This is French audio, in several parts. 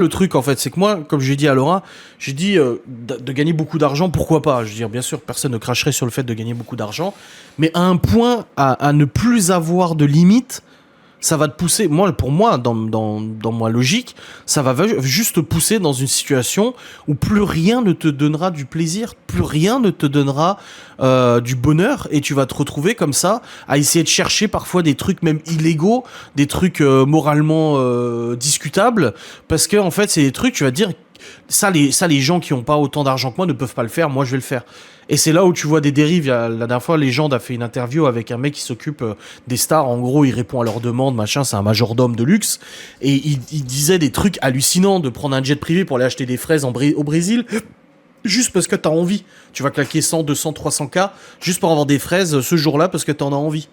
Le truc, en fait, c'est que moi, comme j'ai dit à Laura, j'ai dit de gagner beaucoup d'argent, pourquoi pas? Je veux dire, bien sûr, personne ne cracherait sur le fait de gagner beaucoup d'argent, mais à un point, à ne plus avoir de limite, ça va te pousser, moi, pour moi, dans ma logique, ça va juste te pousser dans une situation où plus rien ne te donnera du plaisir, plus rien ne te donnera du bonheur, et tu vas te retrouver comme ça, à essayer de chercher parfois des trucs même illégaux, des trucs moralement discutables, parce que en fait, c'est des trucs, tu vas te dire, ça, les gens qui ont pas autant d'argent que moi ne peuvent pas le faire, moi je vais le faire. Et c'est là où tu vois des dérives. La dernière fois, Légende a fait une interview avec un mec qui s'occupe des stars. En gros, il répond à leurs demandes, machin. C'est un majordome de luxe. Et il disait des trucs hallucinants de prendre un jet privé pour aller acheter des fraises au Brésil. Juste parce que t'as envie. Tu vas claquer 100, 200, 300 k juste pour avoir des fraises ce jour-là parce que t'en as envie.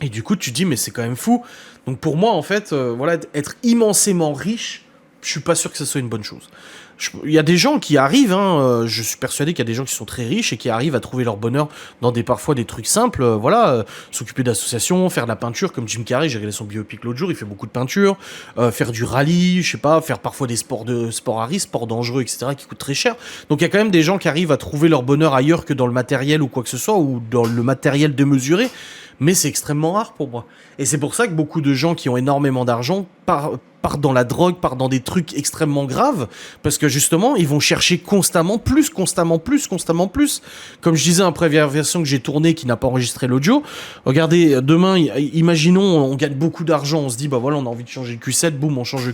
Et du coup, tu te dis, mais c'est quand même fou. Donc pour moi, en fait, voilà, être immensément riche, je suis pas sûr que ce soit une bonne chose. Il y a des gens qui arrivent, hein, je suis persuadé qu'il y a des gens qui sont très riches et qui arrivent à trouver leur bonheur dans parfois des trucs simples, voilà, s'occuper d'associations, faire de la peinture, comme Jim Carrey, j'ai regardé son biopic l'autre jour, il fait beaucoup de peinture, faire du rallye, je sais pas, faire parfois des sports à risque, sports dangereux, etc., qui coûtent très cher. Donc il y a quand même des gens qui arrivent à trouver leur bonheur ailleurs que dans le matériel ou quoi que ce soit, ou dans le matériel démesuré, mais c'est extrêmement rare pour moi. Et c'est pour ça que beaucoup de gens qui ont énormément d'argent partent dans la drogue, partent dans des trucs extrêmement graves, parce que justement, ils vont chercher constamment plus, constamment plus, constamment plus. Comme je disais, après la version que j'ai tournée, qui n'a pas enregistré l'audio, regardez, demain, imaginons, on gagne beaucoup d'argent, on se dit, bah voilà, on a envie de changer le Q7, boum, on change le